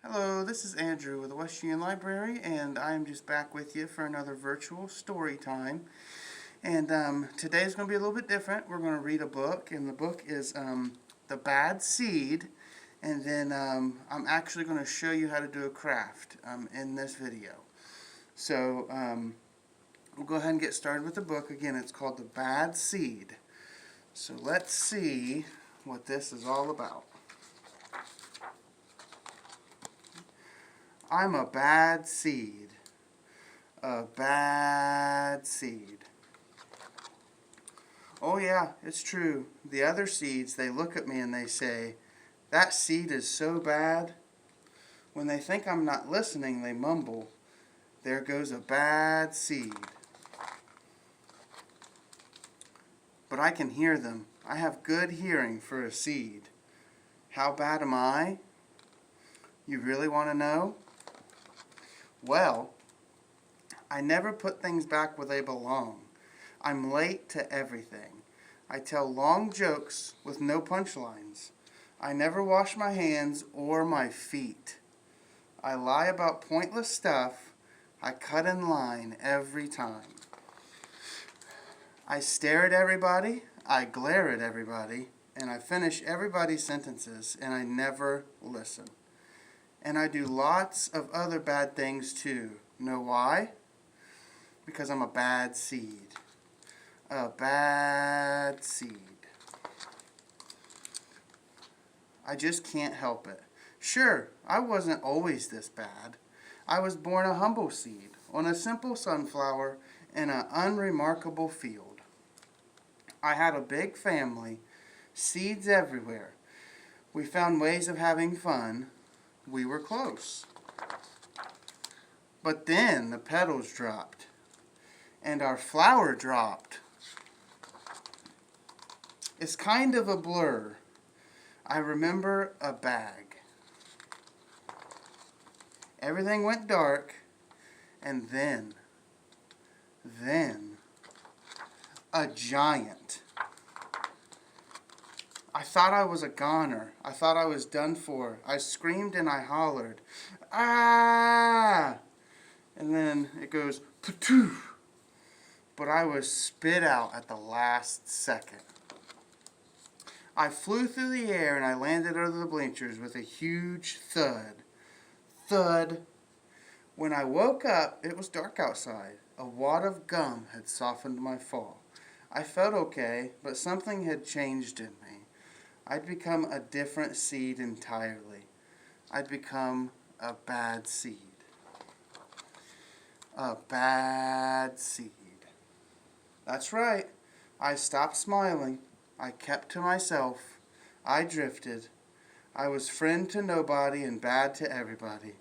Hello, this is Andrew with the West Union Library, and I'm just back with you for another virtual story time. And today's going to be a little bit different. We're going to read a book, and the book is The Bad Seed. And then I'm actually going to show you how to do a craft in this video. So we'll go ahead and get started with the book. Again, it's called The Bad Seed. So let's see what this is all about. I'm a bad seed. A bad seed. Oh yeah, it's true. The other seeds, they look at me and they say, "That seed is so bad." When they think I'm not listening, they mumble, "There goes a bad seed." But I can hear them. I have good hearing for a seed. How bad am I? You really want to know? Well, I never put things back where they belong. I'm late to everything. I tell long jokes with no punchlines. I never wash my hands or my feet. I lie about pointless stuff. I cut in line every time. I stare at everybody. I glare at everybody. And I finish everybody's sentences, and I never listen. And I do lots of other bad things too. Know why? Because I'm a bad seed. A bad seed. I just can't help it. Sure, I wasn't always this bad. I was born a humble seed on a simple sunflower in an unremarkable field. I had a big family, seeds everywhere. We found ways of having fun. We were close. But then the petals dropped, and our flower dropped. It's kind of a blur. I remember a bag. Everything went dark, and then, a giant. I thought I was a goner. I thought I was done for. I screamed and I hollered, "Ah!" And then it goes, "Patoof!" But I was spit out at the last second. I flew through the air and I landed under the bleachers with a huge thud. Thud. When I woke up, it was dark outside. A wad of gum had softened my fall. I felt okay, but something had changed in me. I'd become a different seed entirely. I'd become a bad seed. A bad seed. That's right. I stopped smiling. I kept to myself. I drifted. I was friend to nobody and bad to everybody.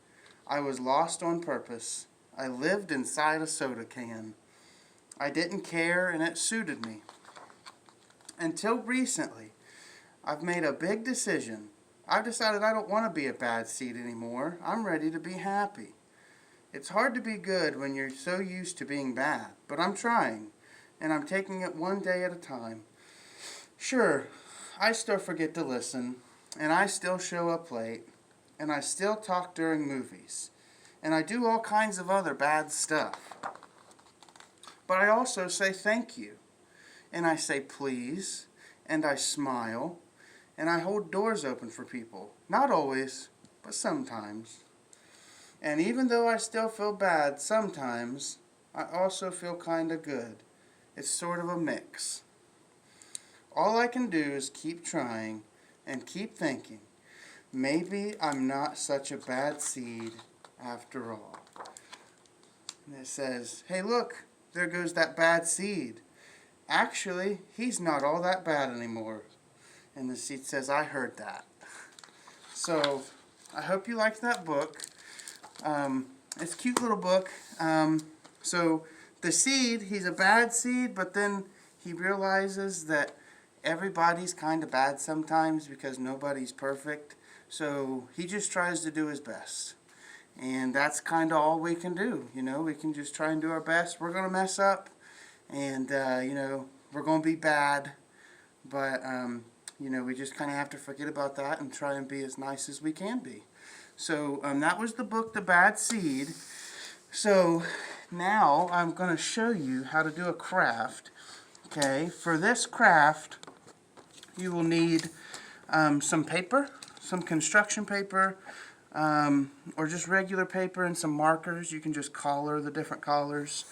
I was lost on purpose. I lived inside a soda can. I didn't care and it suited me. Until recently, I've made a big decision. I've decided I don't want to be a bad seed anymore. I'm ready to be happy. It's hard to be good when you're so used to being bad, but I'm trying, and I'm taking it one day at a time. Sure, I still forget to listen, and I still show up late, and I still talk during movies, and I do all kinds of other bad stuff. But I also say thank you, and I say please, and I smile, and I hold doors open for people. Not always, but sometimes. And even though I still feel bad sometimes, I also feel kinda good. It's sort of a mix. All I can do is keep trying and keep thinking, maybe I'm not such a bad seed after all. And it says, hey look, there goes that bad seed. Actually, he's not all that bad anymore. And the seed says, I heard that. So, I hope you liked that book. It's a cute little book. So, the seed, he's a bad seed, but then he realizes that everybody's kind of bad sometimes because nobody's perfect. So, he just tries to do his best. And that's kind of all we can do. You know, we can just try and do our best. We're going to mess up. And, you know, we're going to be bad. But, you know, we just kind of have to forget about that and try and be as nice as we can be. So that was the book, The Bad Seed. So now I'm going to show you how to do a craft. Okay, for this craft, you will need some paper, some construction paper, or just regular paper and some markers. You can just color the different colors,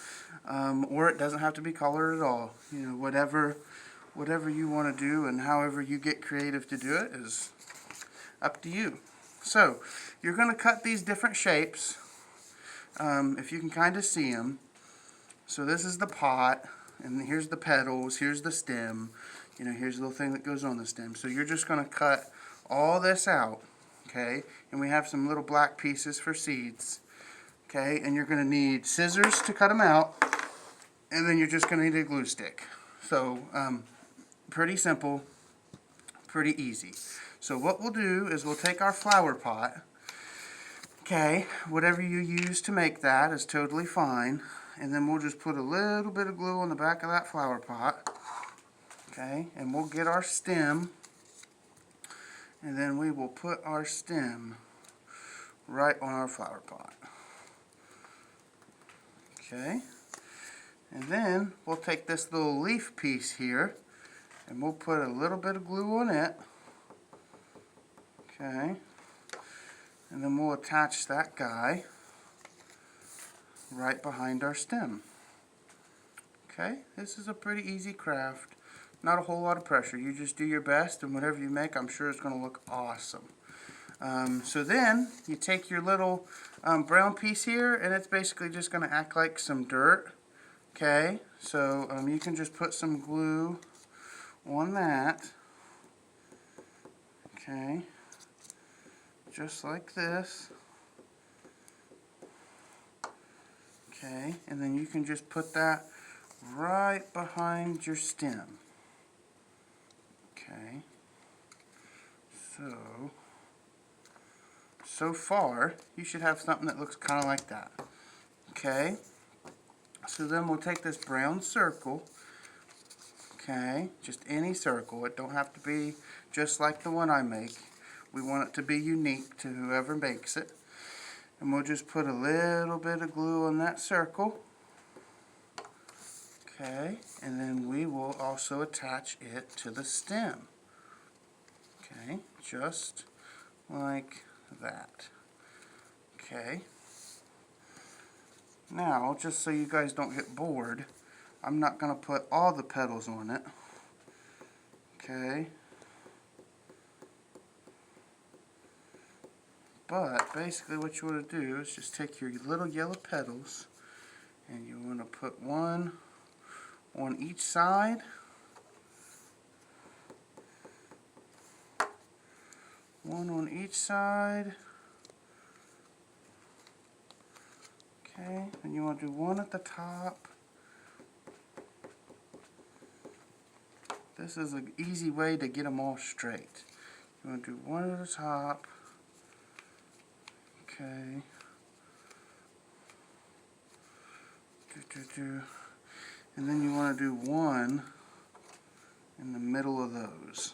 or it doesn't have to be colored at all. You know, whatever you want to do and however you get creative to do it is up to you. So you're going to cut these different shapes, if you can kind of see them. So this is the pot, and here's the petals, here's the stem, you know, here's the little thing that goes on the stem. So you're just going to cut all this out, okay? And we have some little black pieces for seeds, okay? And you're going to need scissors to cut them out, and then you're just going to need a glue stick. So pretty simple, pretty easy. So what we'll do is we'll take our flower pot, okay, whatever you use to make that is totally fine, and then we'll just put a little bit of glue on the back of that flower pot, okay, and we'll get our stem, and then we will put our stem right on our flower pot, okay, and then we'll take this little leaf piece here, and we'll put a little bit of glue on it, okay, and then we'll attach that guy right behind our stem. Okay, this is a pretty easy craft. Not a whole lot of pressure. You just do your best, and whatever you make, I'm sure it's going to look awesome. So then you take your little brown piece here, and it's basically just going to act like some dirt. Okay, so you can just put some glue on that. Okay, just like this. Okay, and then you can just put that right behind your stem. Okay, so far you should have something that looks kind of like that. Okay, so then we'll take this brown circle, okay, just any circle. It don't have to be just like the one I make. We want it to be unique to whoever makes it. And we'll just put a little bit of glue on that circle. Okay, and then we will also attach it to the stem. Okay, just like that. Okay. Now, just so you guys don't get bored, I'm not going to put all the petals on it. Okay. But basically what you want to do is just take your little yellow petals and you want to put one on each side. One on each side. Okay, and you want to do one at the top. This is an easy way to get them all straight. You want to do one at the top. Okay. And then you want to do one in the middle of those.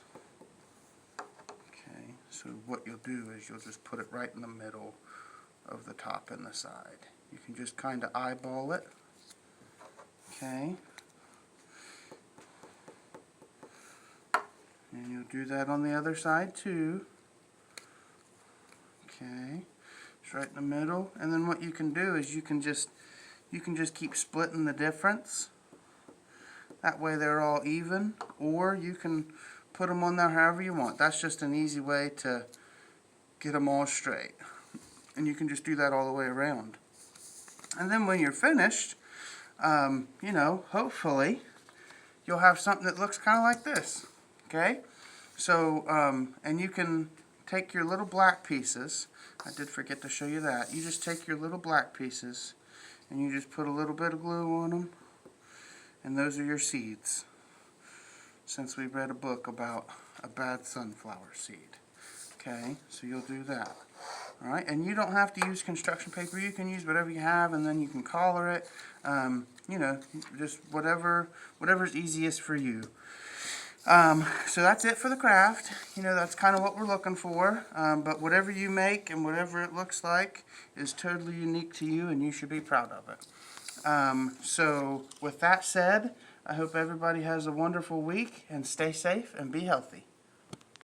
Okay, so what you'll do is you'll just put it right in the middle of the top and the side. You can just kind of eyeball it. Okay. And you'll do that on the other side too. Okay. It's right in the middle. And then what you can do is you can just keep splitting the difference. That way they're all even, or you can put them on there however you want. That's just an easy way to get them all straight. And you can just do that all the way around. And then when you're finished, you know, hopefully you'll have something that looks kind of like this. Okay? So, and you can take your little black pieces. I did forget to show you that. You just take your little black pieces and you just put a little bit of glue on them. And those are your seeds. Since we read a book about a bad sunflower seed. Okay, so you'll do that. Alright, and you don't have to use construction paper. You can use whatever you have, and then you can color it. You know, just whatever's easiest for you. So that's it for the craft. You know, that's kind of what we're looking for. But whatever you make and whatever it looks like is totally unique to you, and you should be proud of it. So with that said, I hope everybody has a wonderful week, and stay safe and be healthy.